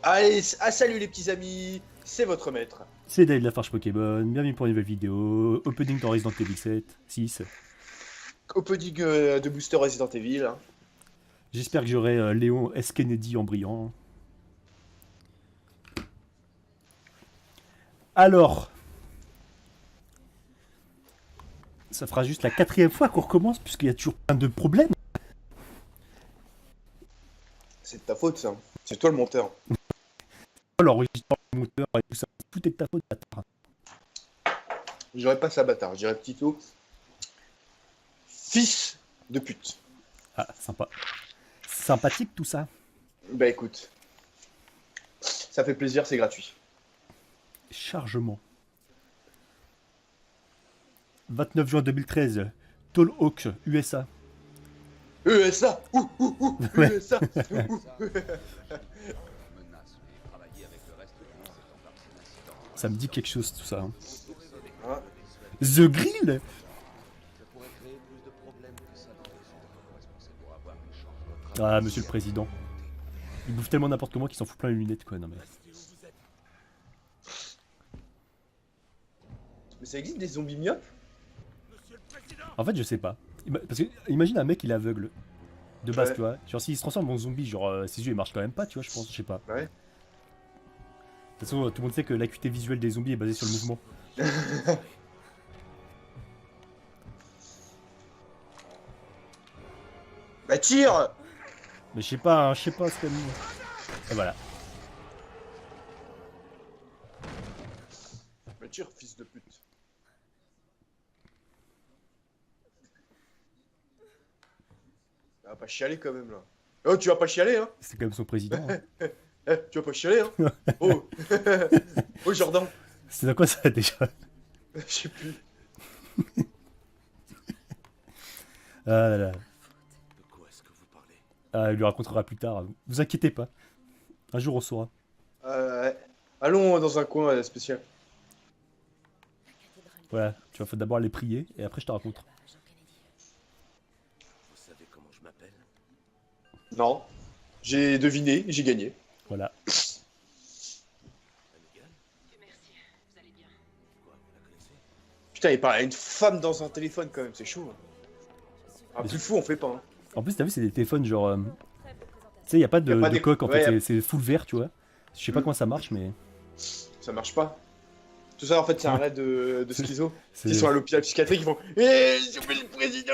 Allez, salut les petits amis, c'est votre maître. C'est Dave de la Farge Pokémon, bienvenue pour une nouvelle vidéo, opening dans Resident Evil 7, 6. Opening de Booster Resident Evil. Hein. J'espère que j'aurai Léon S. Kennedy en brillant. Alors, ça fera juste la 4e fois qu'on recommence, puisqu'il y a toujours plein de problèmes. C'est de ta faute ça, c'est toi le monteur. L'enregistrement du moteur et tout ça, tout est de ta faute, bâtard. J'aurais pas ça bâtard, je dirais Tito. Fils de pute. Ah, sympa. Sympathique tout ça. Bah écoute, ça fait plaisir, c'est gratuit. Chargement. 29 juin 2013, Tall Hawk, USA. USA Ouais. USA Ça me dit quelque chose tout ça. Hein. Hein. The Grill. Ah, monsieur le président. Il bouffe tellement n'importe comment qu'il s'en fout plein les lunettes, quoi. Non, mais... Mais ça existe des zombies myopes? En fait, je sais pas. Parce que, imagine un mec, il est aveugle. De base, Ouais. tu vois. Genre, s'il se transforme en zombie, genre, ses yeux, ils marchent quand même pas, tu vois, je pense. Je sais pas. Ouais. De toute façon, tout le monde sait que l'acuité visuelle des zombies est basée sur le mouvement. Bah tire. Mais je sais pas, hein, je sais pas, c'est comme... Et voilà. Bah tire, fils de pute. Tu vas pas chialer quand même là. Oh, tu vas pas chialer hein. C'est quand même son président. Hein. Tu vas pas chialer hein. Oh. Oh Jordan. C'est dans quoi ça, déjà? Je sais plus. Ah là là. De quoi est-ce que vous parlez? Ah, il lui racontera plus tard. Vous inquiétez pas. Un jour, on saura. Ouais. Allons dans un coin spécial. Voilà, tu vas d'abord aller prier, et après, je te raconte. Vous savez comment je m'appelle? Non. J'ai deviné, j'ai gagné. Voilà. Amigal? Merci, vous allez bien. Quoi, vous la connaissez? Putain, il parle à une femme dans un téléphone quand même, c'est chaud. Hein. Ah, Mais plus fou, on fait pas. Hein. En plus, t'as vu, c'est des téléphones genre... tu sais, y a pas de, Y a pas de des- coque, en ouais, fait, y a- c'est full vert, tu vois. Je sais pas Mm. comment ça marche, mais... Ça marche pas. Tout ça, en fait, c'est un raid de schizo. C'est Ils sont à l'hôpital psychiatrique, ils font Eh, j'ai oublié le président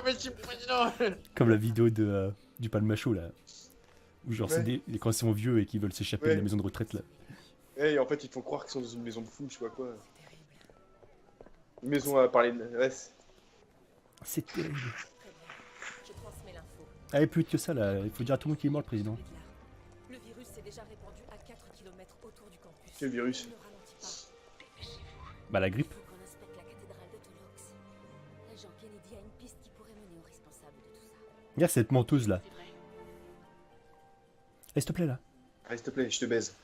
monsieur le président comme la vidéo de, du Palmacho, là. Où genre, Ouais. c'est quand ils sont vieux et qu'ils veulent s'échapper de Ouais. la maison de retraite, là. Et en fait, ils te font croire qu'ils sont dans une maison de fous, je sais pas quoi. Une maison à parler de... Ouais, C'est terrible. Je transmets l'info. Allez, plus vite que ça, là. Il faut dire à tout le monde qu'il est mort, le président. Le virus s'est déjà répandu à 4 km autour du campus. Quel virus? Ne ralentis pas. Bah, la grippe. Il faut qu'on inspecte la cathédrale de Tolox. L'agent Kennedy a une piste qui pourrait mener au responsable de tout ça. Regarde cette menteuse, là. C'est vrai. Eh, s'il te plaît, là. Allez, s'il te plaît, je te baise.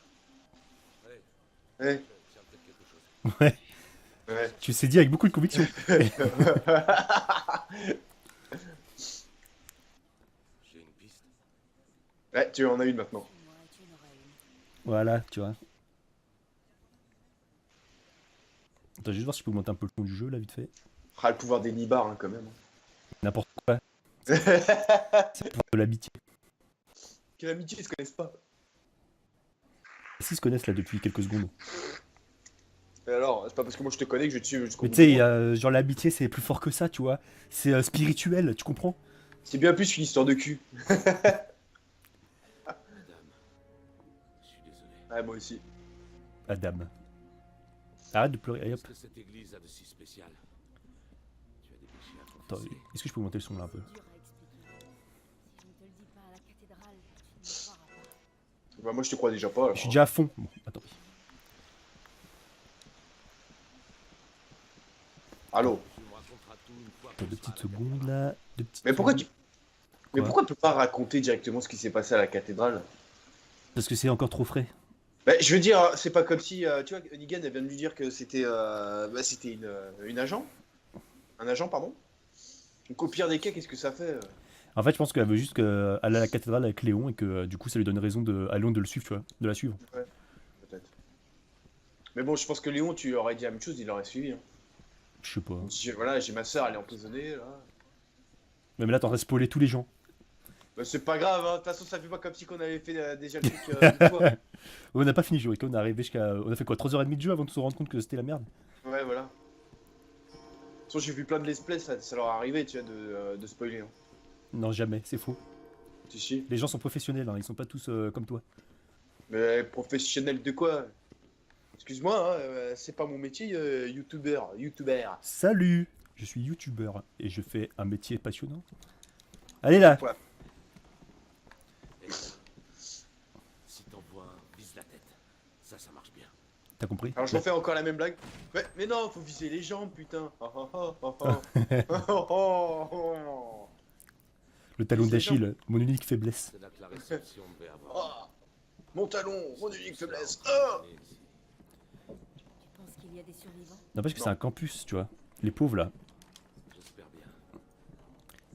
Ouais, Ouais, tiens peut-être quelque chose. Ouais. ouais. Tu sais dit avec beaucoup de conviction. J'ai une piste. Ouais, tu en as une maintenant. Moi, tu en auras une. Voilà, tu vois. Attends, juste voir si je peux augmenter un peu le ton du jeu, là, vite fait. Ah, le pouvoir des nibards, hein, quand même. N'importe quoi. C'est pour de l'amitié. Quelle amitié, ils se connaissent pas. S'ils se connaissent, là, depuis quelques secondes. Et alors, c'est pas parce que moi je te connais que je vais te suivre jusqu'au Mais bout. tu sais, genre l'amitié c'est plus fort que ça, tu vois. C'est spirituel, tu comprends? C'est bien plus qu'une histoire de cul. Madame, je suis désolé. Ouais, moi aussi. Adam. Arrête de pleurer, allez hop. Qu'est-ce que cette église a de si spécial? Tu as des péchés à Attends, confesser. est-ce que je peux augmenter le son là un peu? Dur à expliquer. Si je ne te le dis pas à la cathédrale, tu ne me croiras pas. Bah, moi je te crois déjà pas. Alors. Je suis déjà à fond. Bon, attends. Allô. Tu me raconteras tout une fois Attends, qu'on deux sera petites à la secondes là. Deux petites Mais pourquoi tu. secondes. Mais Quoi pourquoi tu peux pas raconter directement ce qui s'est passé à la cathédrale? Parce que c'est encore trop frais. Bah, je veux dire, c'est pas comme si, tu vois, Negan elle vient de lui dire que c'était une agent. Un agent, pardon. Donc au pire des cas, qu'est-ce que ça fait? En fait, je pense qu'elle veut juste aller à la cathédrale avec Léon et que du coup, ça lui donne raison à Léon de le suivre, tu vois, de la suivre. Ouais, peut-être. Mais bon, je pense que Léon, tu lui aurais dit la même chose, il aurait suivi. Hein. Je sais pas. Voilà, j'ai ma soeur, elle est emprisonnée là. Mais là, t'es en train de spoiler tous les gens. Bah, c'est pas grave, hein. De toute façon, ça fait pas comme si qu'on avait fait déjà le truc une fois. On n'a pas fini le jeu, on est arrivé jusqu'à. On a fait quoi, 3h30 de jeu avant de se rendre compte que c'était la merde? Ouais, voilà. De toute façon, j'ai vu plein de let's play, ça leur est arrivé, tu vois, de spoiler. Hein. Non, jamais, c'est faux. Si. Les gens sont professionnels, hein, ils sont pas tous comme toi. Mais professionnel de quoi? Excuse-moi, hein, c'est pas mon métier, youtubeur. Salut, je suis youtubeur et je fais un métier passionnant. Allez là. Ouais. Et si t'envoies un, vise la tête. Ça marche bien. T'as compris? Alors je refais encore la même blague. Ouais, mais non, faut viser les jambes, putain. Oh, oh, oh, oh, oh. Oh, oh, oh. Le talon Vise les d'Achille, mon unique faiblesse. C'est là que la réception devait avoir. Oh, mon talon, mon unique faiblesse. C'est là Oh. où ici. Tu penses qu'il y a des survivants? N'empêche que Non. c'est un campus, tu vois. Les pauvres là. J'espère bien. Les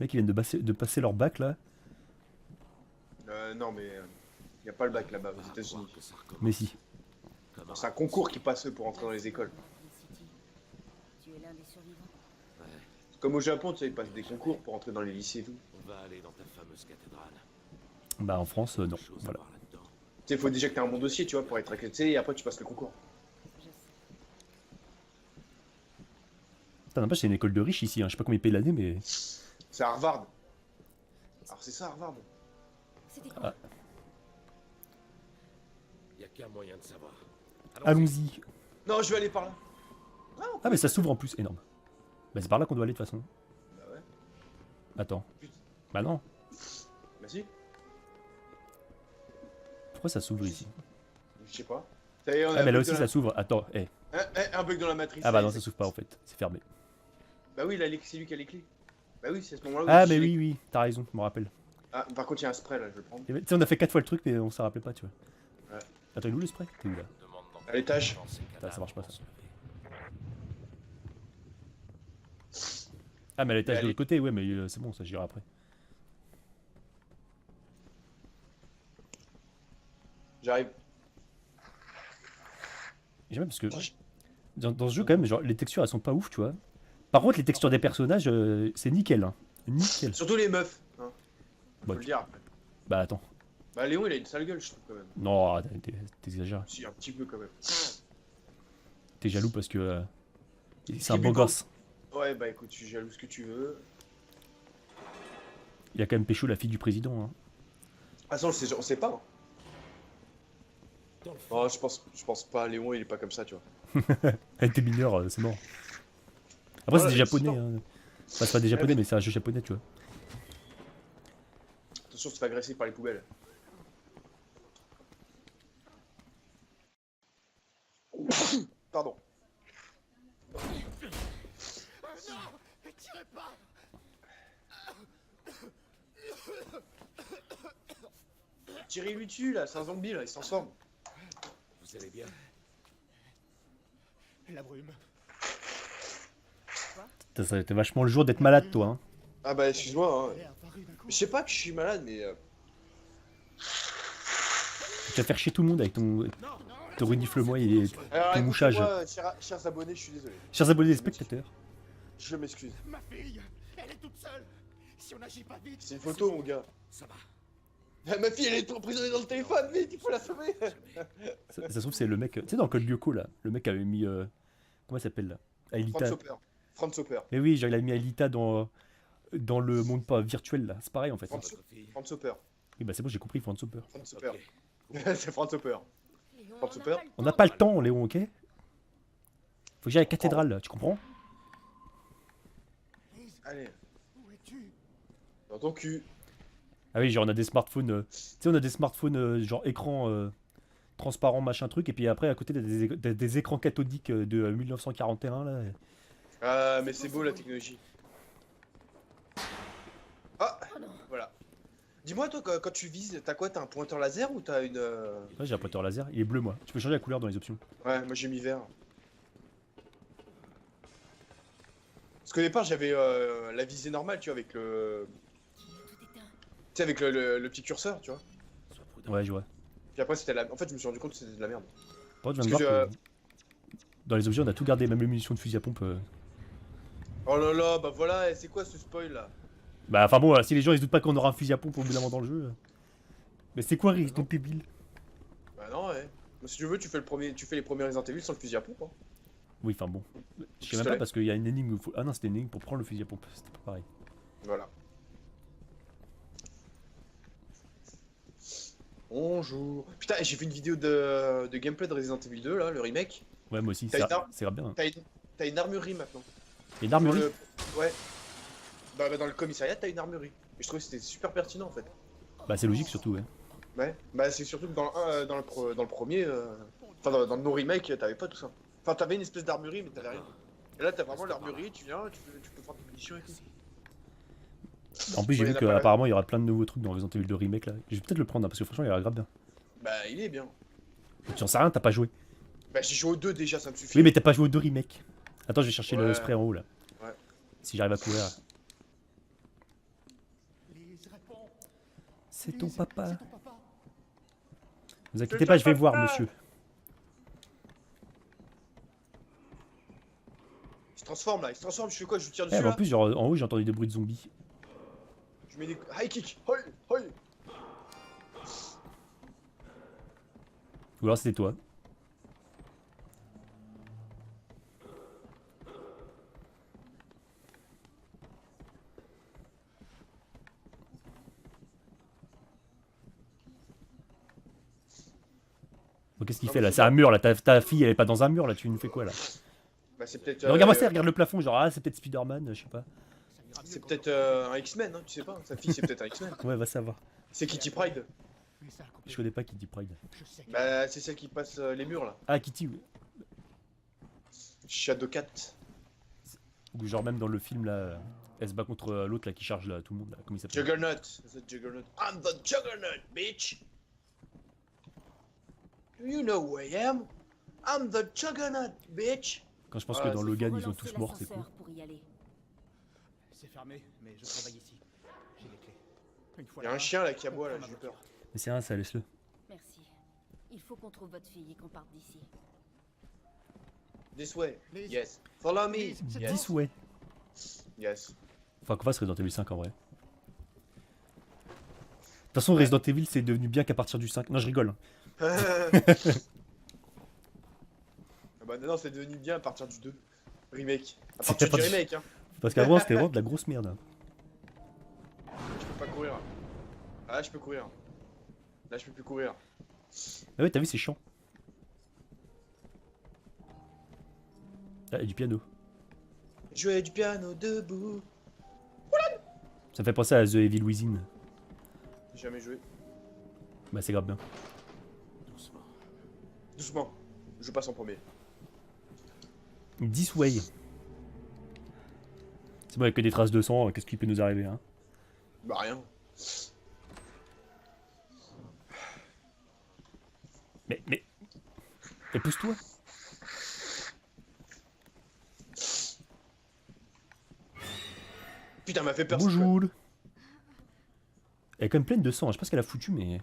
mecs, ils viennent de passer leur bac là. Non, mais y a pas le bac là-bas aux Ah, États-Unis. voir que ça recommence. Mais si. Comme C'est un concours qui passe pour entrer dans les écoles. City. Tu es l'un des survivants? Ouais, Comme au Japon, tu sais, ils passent des concours pour entrer dans les lycées et tout. on va aller dans ta fameuse cathédrale. Bah en France, non. Chose à Voilà. voir là-dedans. Tu sais, faut déjà que t'aies un bon dossier, tu vois, pour être accrédité et après tu passes le concours. Je sais. Putain, n'empêche, c'est une école de riches ici, hein. Je sais pas combien ils payent l'année, mais. C'est Harvard. Alors c'est ça, Harvard. C'était quoi? Ah, Y a qu'un moyen de savoir. allons-y. Non, je vais aller par là. Ah, mais ça s'ouvre en plus, énorme. Bah, c'est par là qu'on doit aller de toute façon. Bah ouais. Attends. Putain. Bah non. Bah si. Pourquoi ça s'ouvre ici? Je sais pas. Ça y est, on a Ah, mais un là bug aussi dans ça s'ouvre. Attends, eh. un bug dans la matrice. Ah, bah ça y non, est, ça s'ouvre pas en fait. C'est fermé. Bah oui, là, c'est lui qui a les clés. Bah oui, c'est à ce moment-là où Ah, je mais sais- oui, oui, t'as raison, je me rappelle. Ah, par contre, il y a un spray là, je vais le prendre. Tu sais, on a fait 4 fois le truc, mais on s'en rappelait pas, tu vois. Ouais. Attends, il est où le spray? T'es où là? Demande dans À l'étage. dans ces Putain, ça cadavres marche pas, vont ça. se lever. Ah, mais à l'étage Mais de allez. l'autre côté, ouais, mais c'est bon, ça j'irai après. J'arrive. J'aime bien parce que dans ce jeu, quand même, genre, les textures elles sont pas ouf, tu vois. Par contre, les textures des personnages, c'est nickel, hein. Nickel. Surtout les meufs. Hein. Faut Bah, le dire. Bah, attends. Bah Léon, il a une sale gueule, je trouve quand même. Non, arrête, t'exagères. Si, un petit peu quand même. T'es jaloux parce que c'est un Qui beau lui gosse. Ouais, bah écoute, je suis jaloux ce que tu veux. Il a quand même pécho la fille du président, hein. Ah, ça, on sait pas. Hein. Dans le fond, Non, je pense pas. Léon, il est pas comme ça, tu vois. Elle était mineure, c'est mort. Après, c'est Ouais, des japonais, c'est hein. Enfin, c'est pas des japonais, mais c'est un jeu japonais, tu vois. Attention, tu te fais agresser par les poubelles. Pardon. Tirez-lui dessus là, c'est un zombie là, il se transforme. vous allez bien. La brume. Putain, ça a été vachement le jour d'être malade, toi, hein. Ah bah excuse-moi, hein. Elle est apparue d'un coup. Je sais pas que je suis malade, mais Tu vas faire chier tout le monde avec ton renifle-moi et alors, ton mouchage. écoutez-moi, chers abonnés, je suis désolé. Chers abonnés et spectateurs. Je m'excuse. Ma fille, elle est toute seule. Si on n'agit pas vite. C'est une photo, mon gars. Ça va. Ah, ma fille, elle est emprisonnée dans le téléphone, vite, il faut la sauver. Ça se trouve, c'est le mec. Tu sais, dans Code Lyoko, là, le mec avait mis. Comment il s'appelle là? Aelita. Franz Hopper. Franz Hopper. Mais oui, genre, il a mis Aelita dans le monde pas virtuel, là. C'est pareil, en fait. Franz- Votre fille. Franz Hopper. Oui, bah c'est bon, j'ai compris, Franz Hopper. Franz Hopper. Ok. C'est Franz Hopper. Léon, Franz on n'a Hopper. pas le On n'a temps. pas le temps, Léon, ok? Faut que j'aille à la cathédrale, là, tu comprends? Lise, Allez, où es-tu? dans ton cul. Ah oui, genre, on a des smartphones. Tu sais, on a des smartphones, genre écran transparent, machin truc, et puis après, à côté, t'as des écrans cathodiques de 1941, là. Ah, mais c'est beau la technologie. Ah, Oh non. voilà. Dis-moi, toi, quand tu vises, t'as quoi? T'as un pointeur laser ou t'as une. Ouais, j'ai un pointeur laser, il est bleu, moi. Tu peux changer la couleur dans les options. Ouais, moi j'ai mis vert. Parce qu'au départ, j'avais la visée normale, tu vois, avec le. sais, avec le petit curseur, tu vois. Sois prudent. Ouais, je vois. Puis après, c'était la. En fait, je me suis rendu compte que c'était de la merde. Par contre, je viens de Parce voir que que dans les objets, on a tout gardé, même les munitions de fusil à pompe. Oh là là, bah voilà, c'est quoi ce spoil là? Bah, enfin bon, si les gens ils se doutent pas qu'on aura un fusil à pompe au bout d'un moment dans le jeu. Mais c'est quoi Resident Evil? Bah non, ouais. Moi, si tu veux, tu fais les premiers Resident Evil sans le fusil à pompe. Hein. Oui, enfin bon. Je sais même Pistolet. pas parce qu'il y a une énigme. Où ah non, c'était une énigme pour prendre le fusil à pompe. C'était pas pareil. Voilà. Bonjour. Putain, j'ai vu une vidéo de gameplay de Resident Evil 2, là, le remake. Ouais, moi aussi, T'as ça, une arme c'est grave bien. T'as une armurerie maintenant. Et une Dans armurerie? Ouais. Bah, dans le commissariat, t'as une armurerie. Et je trouve que c'était super pertinent en fait. Bah, c'est logique surtout, ouais. Ouais. Bah, c'est surtout que dans le premier. Enfin, dans le no-remake, t'avais pas tout ça. Enfin, t'avais une espèce d'armurerie, mais t'avais rien. Et là, t'as vraiment l'armurerie, tu viens, tu peux faire des munitions et tout. En plus, j'ai Ouais, vu y en a pas mal. qu'apparemment il y aura plein de nouveaux trucs dans Resident Evil 2 Remake là. Je vais peut-être le prendre hein, parce que franchement, il a l'air grave bien. Bah, il est bien. Tu en sais rien, t'as pas joué. Bah, j'ai joué aux deux déjà, ça me suffit. Oui, mais t'as pas joué au 2 Remake. Attends, je vais chercher le Ouais. spray en haut là. Ouais. Si j'arrive à courir. Lise, réponds. C'est Lise, ton papa. c'est ton papa. Ne vous inquiétez pas, je vais voir, monsieur. Il se transforme là, il se transforme, je fais quoi? Je lui tire Eh, dessus bah, en là. plus, genre, en haut, j'ai entendu des bruits de zombies. Je mets des high kick. Hoi, hoi. Ou alors c'était toi. Bon, qu'est-ce qu'il Non, fait mais là? c'est C'est un bon. mur là. Ta fille, elle est pas dans un mur là. Tu nous fais quoi là? Bah, c'est peut-être. Mais regarde-moi ça, regarde le plafond. Genre, ah, c'est peut-être Spider-Man, je sais pas. Ça ira mieux C'est quand peut-être un X-Men, hein, tu sais pas. Sa fille, c'est peut-être un X-Men. Ouais, va savoir. C'est Kitty Pride. Mais ça a coupé. Je connais pas Kitty Pride. Je sais que- Bah, c'est celle qui passe les murs là. Ah, Kitty, oui. Shadowcat. Ou genre même dans le film là, elle se bat contre l'autre là qui charge là, tout le monde là. Comment il s'appelle? Juggernaut. The Juggernaut. I'm the Juggernaut, bitch. Do you know who I am? I'm the Juggernaut, bitch. Quand je pense Ah, que dans c'est Logan Faut ils sont relancer tous morts, c'est l'ascenseur cool. pour y aller. C'est fermé, mais je travaille ici. J'ai les clés. Une fois Y'a un là-bas, chien là qui on aboie là, prend ma j'ai eu peur. voiture. Mais c'est rien, ça laisse-le. Merci. Il faut qu'on trouve votre fille et qu'on parte d'ici. This way. Lise. Yes. Follow me. Lise, c'est Yes. 10 ouais. Yes. Enfin qu'on fasse Resident Evil 5 en vrai. De toute façon Resident Evil c'est devenu bien qu'à partir du 5. Non je rigole. Ah bah non, c'est devenu bien à partir du 2. Remake. À C'est partir pas du du- remake, hein. Parce qu'avant c'était vraiment de la grosse merde. Hein. Je peux pas courir. Ah là, je peux courir. Là, je peux plus courir. Ah ouais t'as vu c'est chiant. Ah et du piano. Jouer du piano debout. Ça me fait penser à The Evil Within. J'ai jamais joué. Bah c'est grave bien. Doucement. Doucement. Je passe en premier. 10 way. C'est bon avec que des traces de sang, qu'est-ce qui peut nous arriver hein? Bah rien. Mais. Et pousse-toi. Putain, m'a fait peur. Bonjour. Elle est quand même pleine de sang, je sais pas ce qu'elle a foutu mais.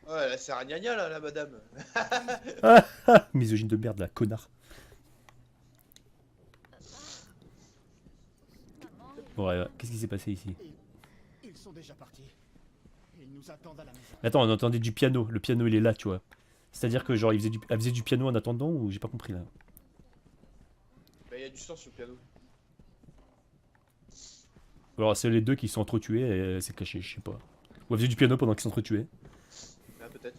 Ouais, là, c'est ragnagna là, la madame. Misogyne de merde là, connard. Bon, ouais, qu'est-ce qui s'est passé ici? Ils sont déjà partis. Ils nous attendent à la maison. Attends, on entendait du piano. Le piano, il est là, tu vois. C'est-à-dire que genre, elle faisait du piano en attendant ou j'ai pas compris là. Bah, y'a du sang sur le piano. Ou alors c'est les deux qui se sont entretués et elle s'est cachée, je sais pas. Ou elle faisait du piano pendant qu'ils s'entretuaient. Ah, peut-être.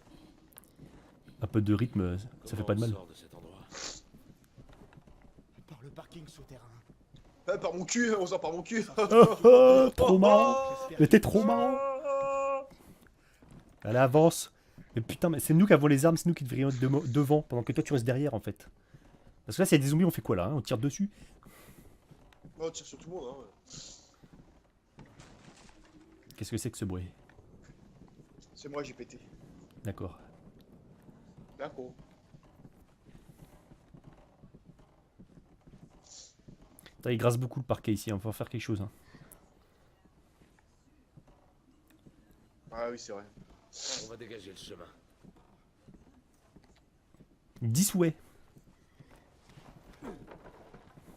Un peu de rythme, ça fait pas de mal. On sort de cet endroit. Par le parking souterrain. Ah, par mon cul, on sort par mon cul. Trop marrant. J'espère Mais t'es trop marrant. Allez, avance. Mais putain, mais c'est nous qui avons les armes, c'est nous qui devrions être devant pendant que toi tu restes derrière en fait. Parce que là, s'il y a des zombies, on fait quoi là hein? On tire dessus? Oh, on tire sur tout le monde, hein. Qu'est-ce que c'est que ce bruit? C'est moi, j'ai pété. D'accord. D'accord. Putain, il grasse beaucoup le parquet ici, on va faire quelque chose. Hein. Ah oui, c'est vrai. On va dégager le chemin. 10 ouais.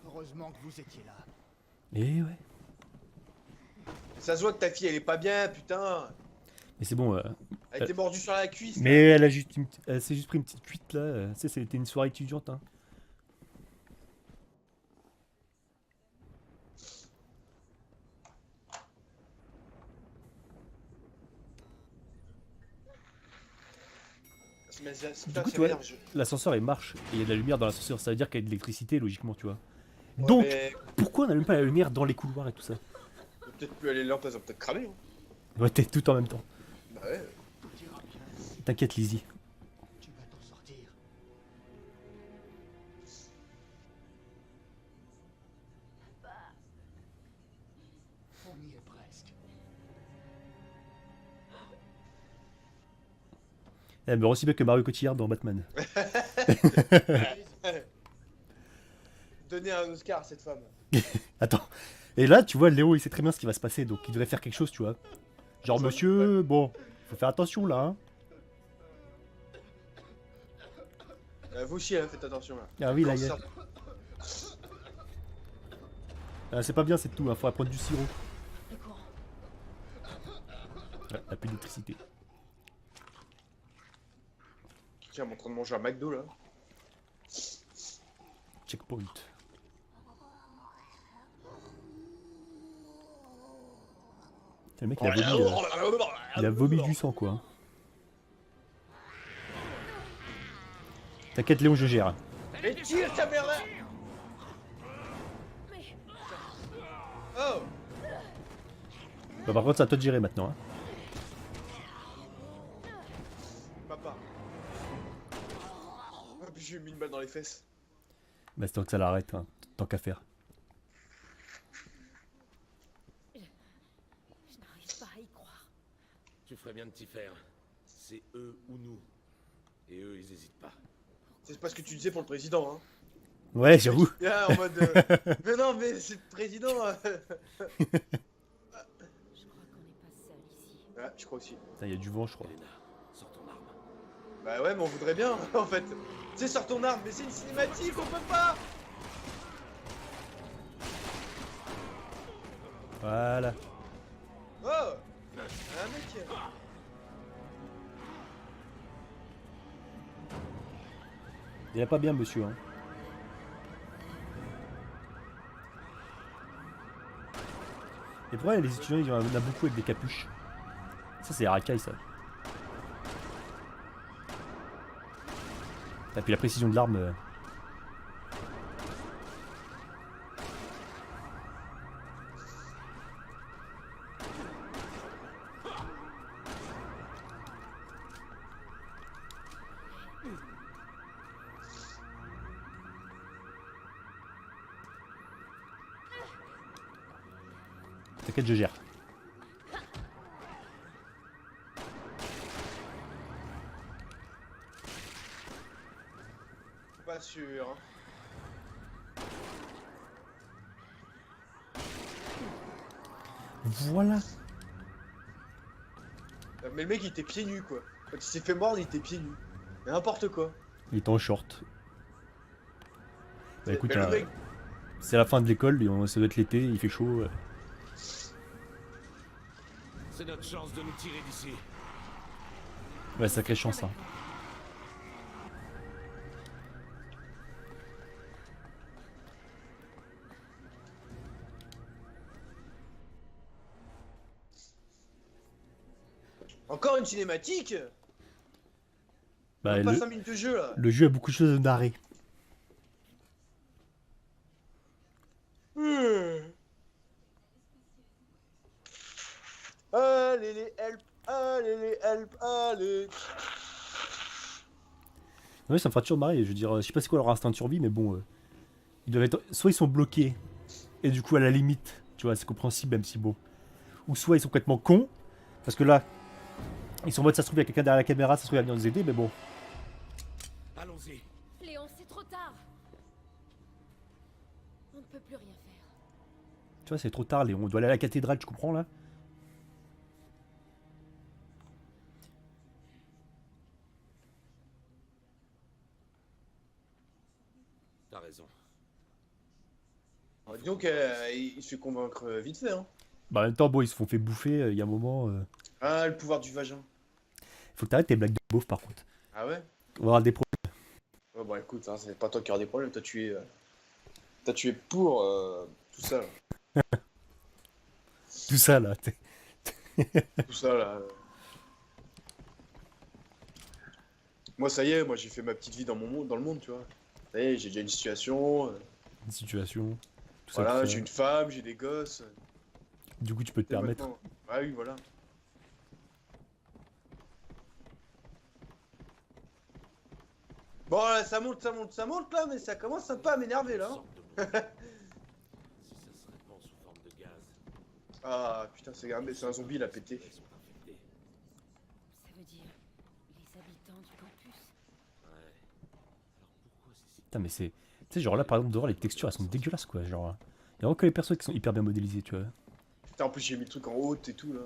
Heureusement que vous étiez là. Et ouais. Ça se voit que ta fille, elle est pas bien, putain. Mais c'est bon. Elle était mordue sur la cuisse. là. Mais elle a juste elle s'est juste pris une petite cuite là. Tu sais, c'était une soirée étudiante. Hein. Mais Du coup, tu vois, l'ascenseur il marche et il y a de la lumière dans l'ascenseur. Ça veut dire qu'il y a de l'électricité, logiquement, tu vois. Donc, pourquoi on n'allume pas la lumière dans les couloirs et tout ça? Peut-être plus aller lampes, elles ont peut-être cramé. Hein. Ouais, t'es tout en même temps. Bah ouais. Tu iras bien. T'inquiète, Lizzie. Tu vas t'en sortir. On y est presque. Elle meurt aussi bien que Mario Cotillard dans Batman. Donner un Oscar à cette femme. Attends. Et là, tu vois, Léo, il sait très bien ce qui va se passer, donc il devrait faire quelque chose, tu vois. Genre, Ouais, monsieur, bon, faut faire attention là. Hein. Vous aussi, hein, faites attention là. Ah oui, là, Comment y a... ça C'est pas bien, c'est tout, hein. Faudrait prendre du sirop. Le courant. Ouais, t'as plus d'électricité. Tiens, on est en train de manger un McDo là. Checkpoint. Le mec, il a vomi du sang, quoi. Hein. T'inquiète, Léon, je gère. Mais tire ta mère là. Oh. Bah, par contre, c'est à toi de gérer maintenant. Hein. Papa. Oh, puis j'ai mis une balle dans les fesses. Bah, c'est temps que ça l'arrête, hein. Tant qu'à faire. Je n'arrive pas à y croire. Tu ferais bien de t'y faire. C'est eux ou nous. Et eux, ils hésitent pas. C'est pas ce que tu disais pour le président, hein. Ouais, j'avoue. Ah, en mode. Mais non, mais c'est le président. Je crois qu'on n'est pas seul ici. Ouais, je crois aussi. Il y a du vent, je crois. Elena, sors ton arme. Bah ouais, mais on voudrait bien, en fait. Tu sais, sors ton arme, mais c'est une cinématique, on peut pas. Voilà. Oh. Un mec. Il a pas bien, monsieur. Hein. Et pourquoi les étudiants, il y en a beaucoup avec des capuches? Ça, c'est les racailles, ça. Et puis la précision de l'arme. T'inquiète, je gère. Pas sûr. Hein. Voilà. Mais le mec, il était pieds nus, quoi. Quand il s'est fait mordre, il était pieds nus. Mais n'importe quoi. Il est en short. Bah écoute, Mais le mec, c'est la fin de l'école, ça doit être l'été, il fait chaud. C'est notre chance de nous tirer d'ici. Ouais, sacrée chance, hein. encore une cinématique. Bah, Même pas 5 minutes de jeu là. le jeu a beaucoup de choses à narrer. Allez les help, allez les help, allez. Ouais, ça me fera toujours marrer. Je veux dire, je sais pas c'est quoi leur instinct de survie, mais bon, ils doivent être. Soit ils sont bloqués, et du coup, à la limite, tu vois, c'est compréhensible, même si bon. Ou soit ils sont complètement cons, parce que là, ils sont en mode ça se trouve, il y a quelqu'un derrière la caméra, ça se trouve, il va venir nous aider, mais bon. Allons-y. Léon, c'est trop tard. On ne peut plus rien faire. Tu vois, c'est trop tard, Léon. On doit aller à la cathédrale, tu comprends là? Disons qu'il se fait convaincre vite fait, hein. Bah, en même temps, bon, ils se font fait bouffer, il y a un moment. Ah, le pouvoir du vagin. Faut que t'arrêtes tes blagues de beauf par contre. Ah ouais? On va avoir des problèmes. Ouais, bah écoute, hein, c'est pas toi qui auras des problèmes, toi tu es pour tout ça, là. Tout ça là. Tout ça là. Moi ça y est, moi j'ai fait ma petite vie dans mon monde, dans le monde, tu vois. Ça y est, j'ai déjà une situation, Une situation. Tout ça, voilà, tout ça. j'ai une femme, j'ai des gosses. Du coup, tu peux te Et permettre. maintenant- Ah oui, voilà. Bon, là, ça monte là, mais ça commence un peu à m'énerver là, hein. Sorte de bombe. Si ça se répand sous forme de gaz, Ah putain, c'est un zombie, il a pété. ils sont infectés. Ça veut dire les habitants du campus. Ouais. Alors pourquoi c'est si... Putain, mais c'est. Tu sais, genre là, par exemple, dehors, les textures elles sont dégueulasses quoi. Genre. Il y a vraiment que les persos qui sont hyper bien modélisés, tu vois. Putain, en plus j'ai mis le truc en haute et tout là.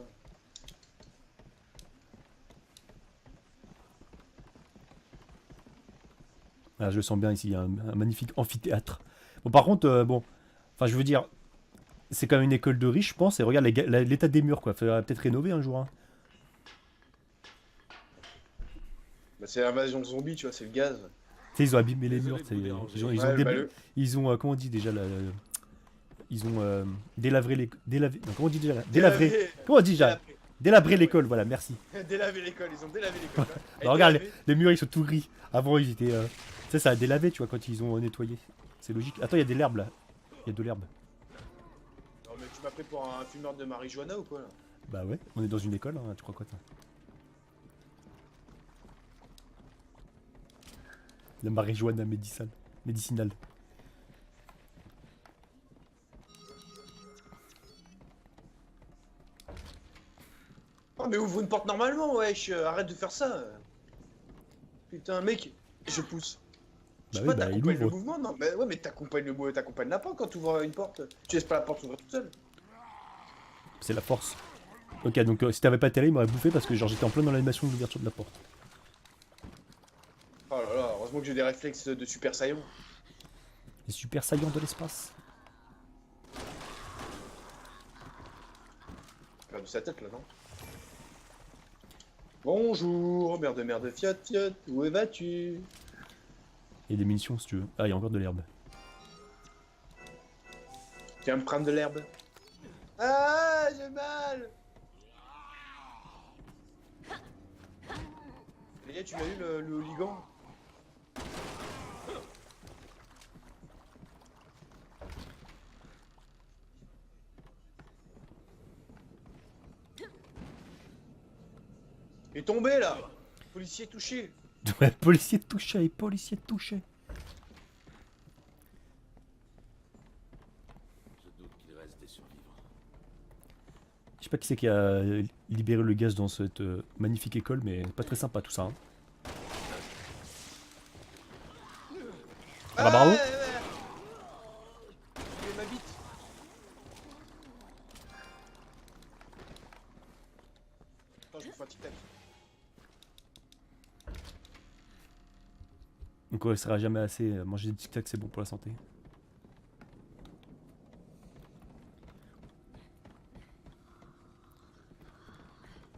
Là, je le sens bien ici, il y a un magnifique amphithéâtre. Bon, par contre, bon. Enfin, je veux dire. C'est quand même une école de riches, je pense. Et regarde l'état des murs, quoi. Faudrait peut-être rénover un jour. Hein. Bah, c'est l'invasion de zombies, tu vois, c'est le gaz. Tu sais, ils ont abîmé les Désolé murs. de Tu sais, vous déranger. ils ont Ouais, bah, ils ont comment on dit déjà là, ils ont délavré les. Non, comment on dit déjà là Délavé. Délavré. Comment on dit déjà Délabré l'école, voilà, merci. Délavé l'école, ils ont délavé l'école. Hein. Elle Bah, est regarde, délavée. les murs ils sont tout gris. Avant ils étaient. Tu sais, ça a délavé, tu vois, quand ils ont nettoyé. C'est logique. Attends, il y a de l'herbe là. Il y a de l'herbe. Non mais tu m'as pris pour un fumeur de marijuana ou quoi là? Bah ouais, on est dans une école, hein, tu crois quoi toi? La marijuana médicinale. Oh mais ouvre une porte normalement, wesh, arrête de faire ça. Putain mec, je pousse. Je Bah sais oui, pas, bah il t'accompagnes le ouvre. mouvement, non? Mais ouais mais t'accompagnes la porte quand tu ouvres une porte. Tu laisses pas la porte s'ouvrir toute seule. C'est la force. Ok, donc si t'avais pas télé, il m'aurait bouffé parce que genre j'étais en plein dans l'animation de l'ouverture de la porte. Oh là là, heureusement que j'ai des réflexes de super saiyan. Les super saillants de l'espace. J'ai perdu sa tête là, non? Bonjour, merde, fiat, où vas-tu? Il y a des munitions si tu veux. Ah, il y a encore de l'herbe. Tu viens me prendre de l'herbe? Ah, j'ai mal! Les gars, tu m'as eu le hooligan? Il est tombé là! Policier touché! Ouais, policier touché, policier touché. Je doute qu'il reste des survivants. Je sais pas qui c'est qui a libéré le gaz dans cette magnifique école, mais pas très sympa tout ça. Hein. Ah bah bravo! Il est ma bite! Attends, je vous fais un tic-tac. Donc ouais, ça sera jamais assez. Manger des tic-tac, c'est bon pour la santé.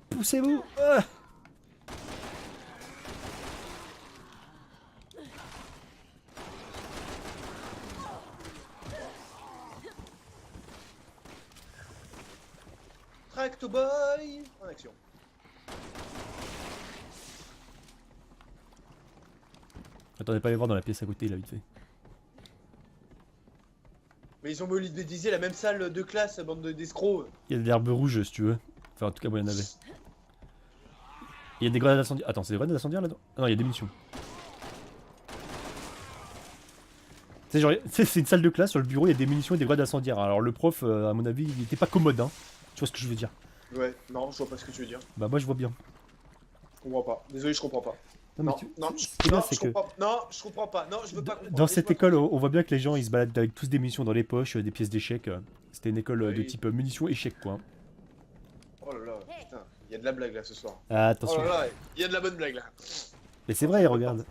Poussez-vous! Ah. Tracto Boy! En action. Attendez pas à les voir dans la pièce à côté là, vite fait. Mais ils ont modélisé la même salle de classe, bande d'escrocs. Il y a de l'herbe rouge si tu veux. Enfin, en tout cas, moi il y en avait. Il y a des grenades incendiaires. Attends, c'est des grenades incendiaires là-dedans? Ah non, il y a des munitions. C'est genre, c'est une salle de classe, sur le bureau il y a des munitions et des grenades incendiaires. Alors le prof, à mon avis, il était pas commode, hein. Tu vois ce que je veux dire? Ouais, non, je vois pas ce que tu veux dire. Bah moi je vois bien. Je comprends pas. Désolé, je comprends pas. mais Non, tu- non, ce qui est bien, c'est je que comprends. Non, je comprends pas. Non, je veux pas comprendre. dans cette Laisse-moi école, on voit bien que les gens ils se baladent avec tous des munitions dans les poches, des pièces d'échecs. C'était une école de Oui. type munitions échecs quoi. Oh là là, putain, il y a de la blague là ce soir. Ah, Oh attention. là là, il y a de la bonne blague là. Mais c'est vrai, regarde.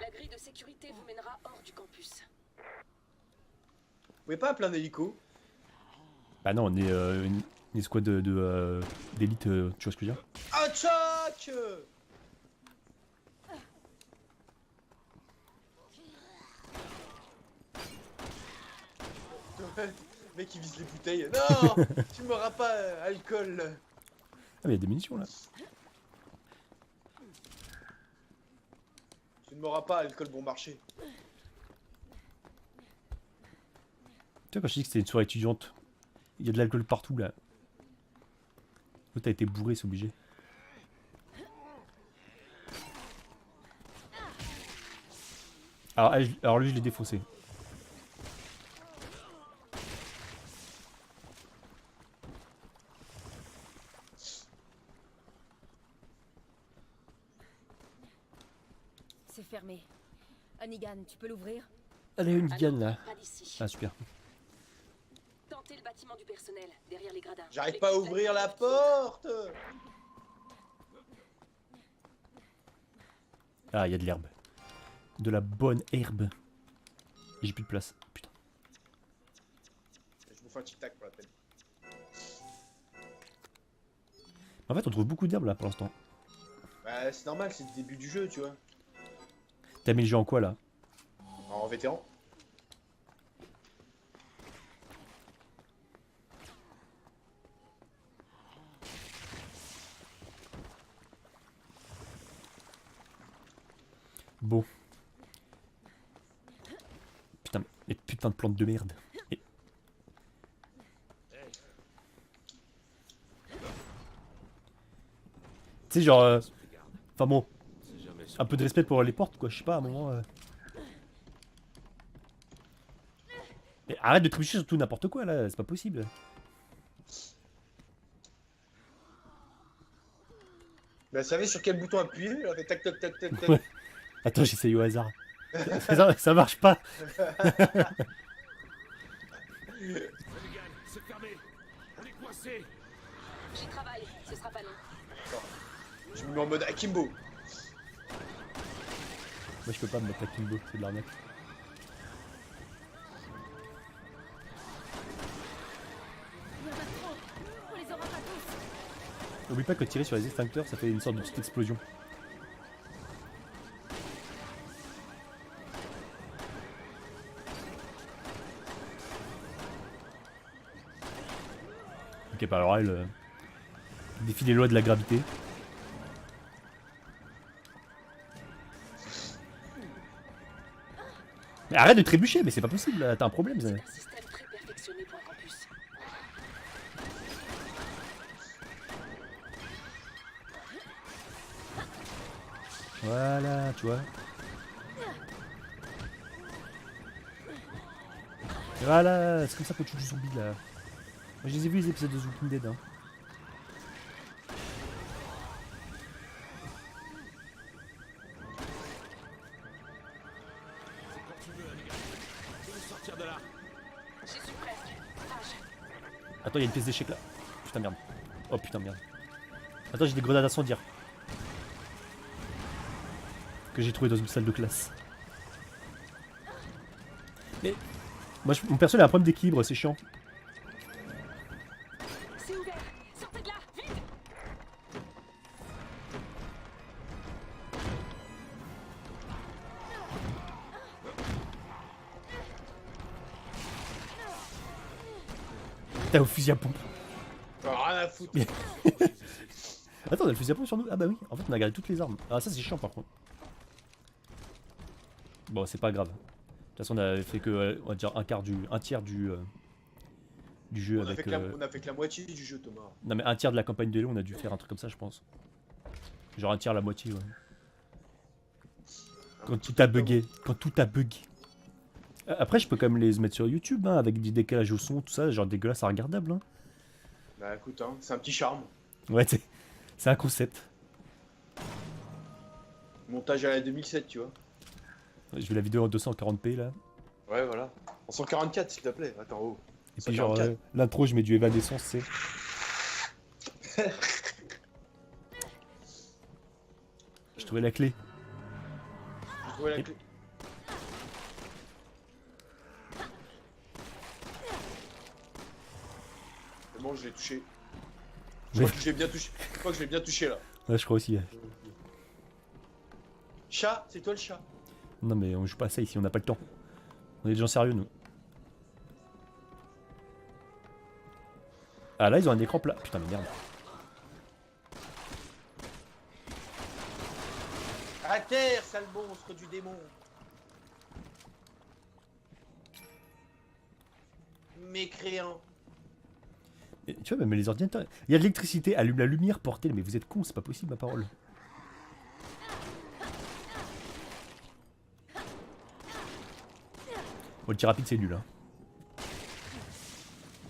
La grille de sécurité vous mènera hors du campus. pouvez pas appeler un hélico? Bah non, on est une escouade d'élite, tu vois ce que je veux dire? Ah, tchac! Ouais, le mec il vise les bouteilles. Non! Tu m'auras pas alcool. Ah mais il y a des munitions là. Tu ne m'auras pas alcool bon marché. Tu vois quand je dis que c'était une soirée étudiante, il y a de l'alcool partout là. L'autre a été bourré, c'est obligé. Alors lui je l'ai défaussé. C'est fermé. Hannigan, tu peux l'ouvrir? Allez, une Ah gagne non, là. pas d'ici. Ah super. Tentez le bâtiment du personnel, derrière les gradins. J'arrive Les pas à clés ouvrir la de porte. Ah, il y a de l'herbe. De la bonne herbe. J'ai plus de place. Putain. Je vous fais un tic-tac pour la peine. En fait, on trouve beaucoup d'herbe là pour l'instant. Bah c'est normal, c'est le début du jeu, tu vois. T'as mis le jeu en quoi là? En vétéran. Bon. Putain, les putains de plantes de merde. Et... Tu sais, genre. Fais garde. Enfin bon, C'est jamais sûr. un peu de respect pour les portes, quoi. Je sais pas, à un moment. Mais arrête de trébucher sur tout n'importe quoi là, c'est pas possible. Bah savez sur quel bouton appuyer? Là, fait tac tac tac tac tac. Ouais. Attends, j'essaye au hasard. Ça marche pas. Hannigan, c'est fermé. On est coincé. J'y travaille, ce sera pas long. Je me mets en mode Akimbo. Moi je peux pas me mettre à Kimbo, c'est de l'arnaque. Il y en a trop. On les aura pas tous. N'oublie pas que tirer sur les extincteurs ça fait une sorte de petite explosion. Ok, bah alors elle défie les lois de la gravité. Mais arrête de trébucher, mais c'est pas possible, là, t'as un problème. Ça. C'est un système très perfectionné pour un campus. Voilà, tu vois. Voilà, c'est comme ça qu'on tue du zombie là. Moi je les ai vus les épisodes de The Walking Dead. Hein. C'est quand tu veux, Hannigan. Tu veux sortir de là. J'y suis presque. H. Attends, il y a une pièce d'échec là. Putain merde. Oh putain merde. Attends, j'ai des grenades incendiaires. Que j'ai trouvé dans une salle de classe. Mais moi, mon perso il a un problème d'équilibre, c'est chiant. C'est ouvert. Sortez de là, vite. T'as au fusil à pompe. Rien à foutre. Attends, on a le fusil à pompe sur nous. Ah bah oui, en fait on a gardé toutes les armes. Ah ça c'est chiant par contre. Bon, c'est pas grave. De toute façon, on a fait que, on va dire, un tiers du jeu On a, avec. on a fait que la moitié du jeu, Thomas. Non, mais un tiers de la campagne de Halo, on a dû faire un truc comme ça, je pense. Genre un tiers, la moitié, ouais. Quand tout a bugué. Quand tout a bugué. Après, je peux quand même les mettre sur YouTube, hein, avec du décalage au son, tout ça, genre dégueulasse, regardable. Hein. Bah écoute, hein, c'est un petit charme. Ouais, c'est un concept. Montage à la 2007, tu vois. Je vais la vidéo en 240p là. Ouais, voilà. En 144, s'il te plaît. Attends, oh. Et puis, genre, 144. l'intro, je mets du Evanescence, c'est. J'ai trouvé la clé. J'ai trouvé la Et- clé. bon, je l'ai touché. Je Mais- crois que je l'ai bien touché. Je crois que je l'ai bien touché là. Ouais, je crois aussi. Chat, c'est toi le chat. Non, mais on joue pas à ça ici, on n'a pas le temps. On est des gens sérieux, nous. Ah, là, ils ont un écran plat. Putain, mais merde. À terre, sale monstre du démon. Mécréant. Et tu vois, même les ordinateurs. Il y a de l'électricité, allume la lumière, portez. Mais vous êtes cons, c'est pas possible, ma parole. Bon, le tir rapide, c'est nul, hein.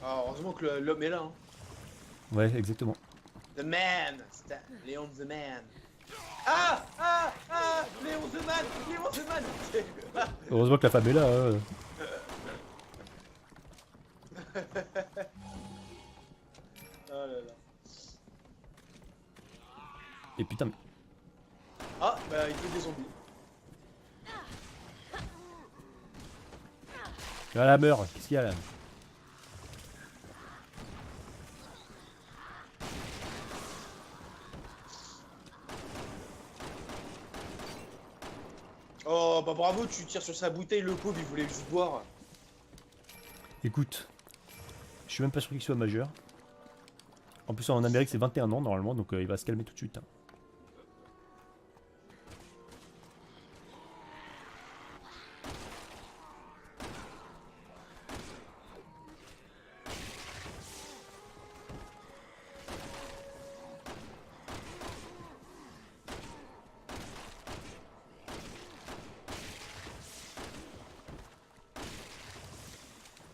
Ah, heureusement que l'homme est là. Hein. Ouais, exactement. The man. C'est Léon the man. Ah, ah, ah, Léon the man. Léon the man. Heureusement que la femme est là. Hein. Oh là là. Et putain, mais... Ah, bah il fait des zombies. Voilà, meurt. Qu'est-ce qu'il y a là? Oh, bah bravo, tu tires sur sa bouteille, le pauvre, il voulait juste boire. Écoute, je suis même pas sûr qu'il soit majeur. En plus, en Amérique, c'est 21 ans normalement, donc il va se calmer tout de suite. Hein.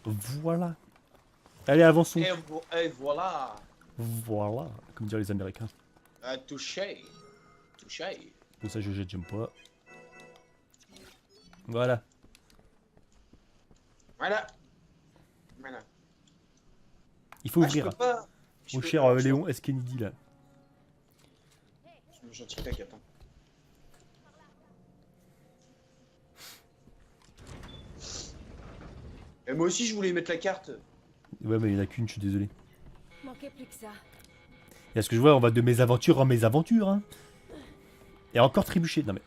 Voilà. Allez, avançons. Et voilà. Voilà, comme dire les Américains. Touché. Touché. Pour ça, je jette, j'aime pas. Voilà. Voilà. Voilà. Il faut Ah, je ouvrir. peux pas. Mon cher Léon S. Kennedy, là. Je me gentil claque, attends. Et moi aussi, je voulais mettre la carte. Ouais, mais il n'y en a qu'une, je suis désolé. Manquait plus que ça. Et à ce que je vois, on va de mésaventures en mésaventures, hein. Et encore trébuché. Non mais.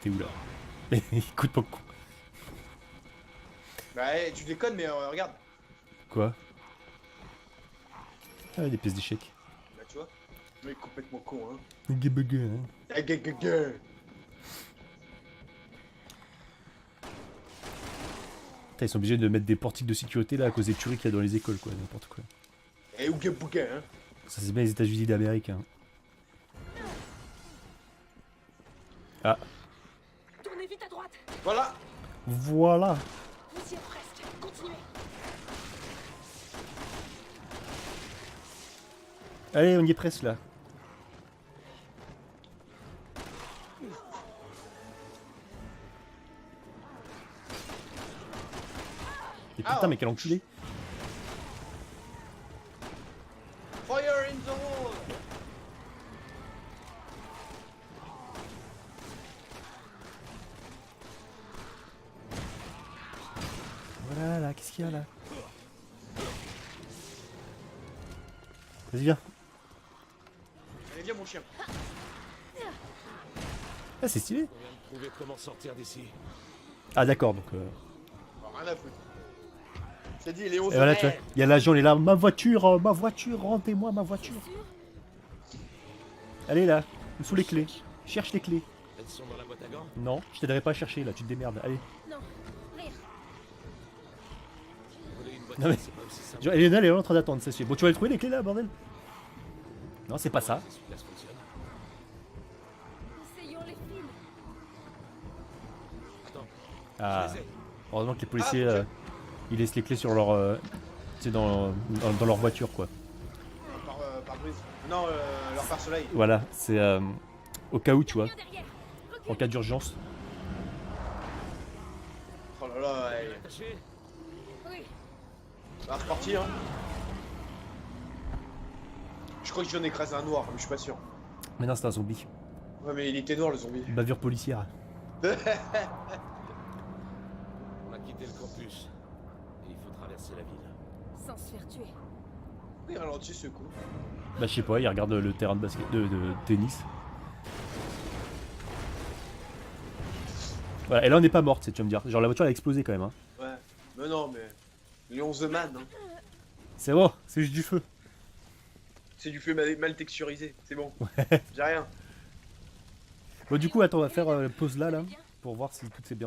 T'es où là? Écoute pas con. Bah, tu déconnes, mais regarde. Quoi? Ah, des pièces d'échecs. Bah, tu vois. Le mec complètement con, hein. Bugger, hein. Ah, gaga. Putain, ils sont obligés de mettre des portiques de sécurité là à cause des tueries qu'il y a dans les écoles, quoi, n'importe quoi. Et ouga bouga, hein. Ça, c'est bien les États-Unis d'Amérique, hein. Ah, Tournez vite à droite. Voilà. voilà. Vous y êtes presque. Continuez. Allez, on y est presque là. Et putain, Ah. mais quel enculé. Fire in the hole. Voilà, là, qu'est-ce qu'il y a là? Vas-y, viens. Allez, viens, mon chien. Ah, c'est stylé. On vient de trouver comment sortir d'ici. Ah, d'accord, donc. Oh, rien à foutre. J'ai dit, Léon Et the voilà, tu man. vois, il y a l'agent, il est là. Ma voiture, rendez-moi ma voiture. Allez là, sous les clés. Cherche les clés. Elles sont dans la boîte à gants. Non, je t'aiderai pas à chercher là, tu te démerdes. Allez. Non, rien. Voler une boîte Non, à mais- gants, c'est pas aussi simple. Tu vois, Elena, elle est en train d'attendre, ça se fait. Bon, tu vas les trouver les clés là, bordel? Non, c'est pas ça. Ces suites-là se fonctionnent. Essayons les fils. Attends, Ah, je les ai. heureusement que les policiers, Ah, ok. ils laissent les clés sur leur. Tu sais, dans leur voiture quoi. Par brise. Non, leur pare-soleil. Voilà, c'est au cas où, tu vois, Viens derrière. en cas d'urgence. Oh là là, ouais. Attaché. Oui. Bah, c'est parti, hein. Je crois que j'en ai écrasé un noir, mais je suis pas sûr. Mais non, c'est un zombie. Ouais, mais il était noir le zombie. Bavure policière. On a quitté le campus. Et il faut traverser la ville. Sans se faire tuer. Il ralentit ce coup. Bah, je sais pas, il regarde le terrain de basket, de tennis. Voilà, et là, on n'est pas morte, tu vas me dire. Genre, la voiture, elle a explosé quand même. Hein. Ouais. Mais non, mais. Lion the Man, hein. C'est bon, c'est juste du feu. C'est du feu mal texturisé, c'est bon. J'ai rien. Bon, du coup, attends, on va faire pause là, pour voir si tout s'est bien.